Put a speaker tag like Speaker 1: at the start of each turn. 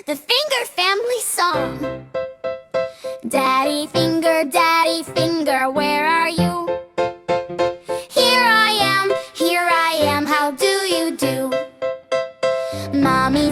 Speaker 1: the Finger Family song. Daddy Finger, where are you? Here I am, how do you do? Mommy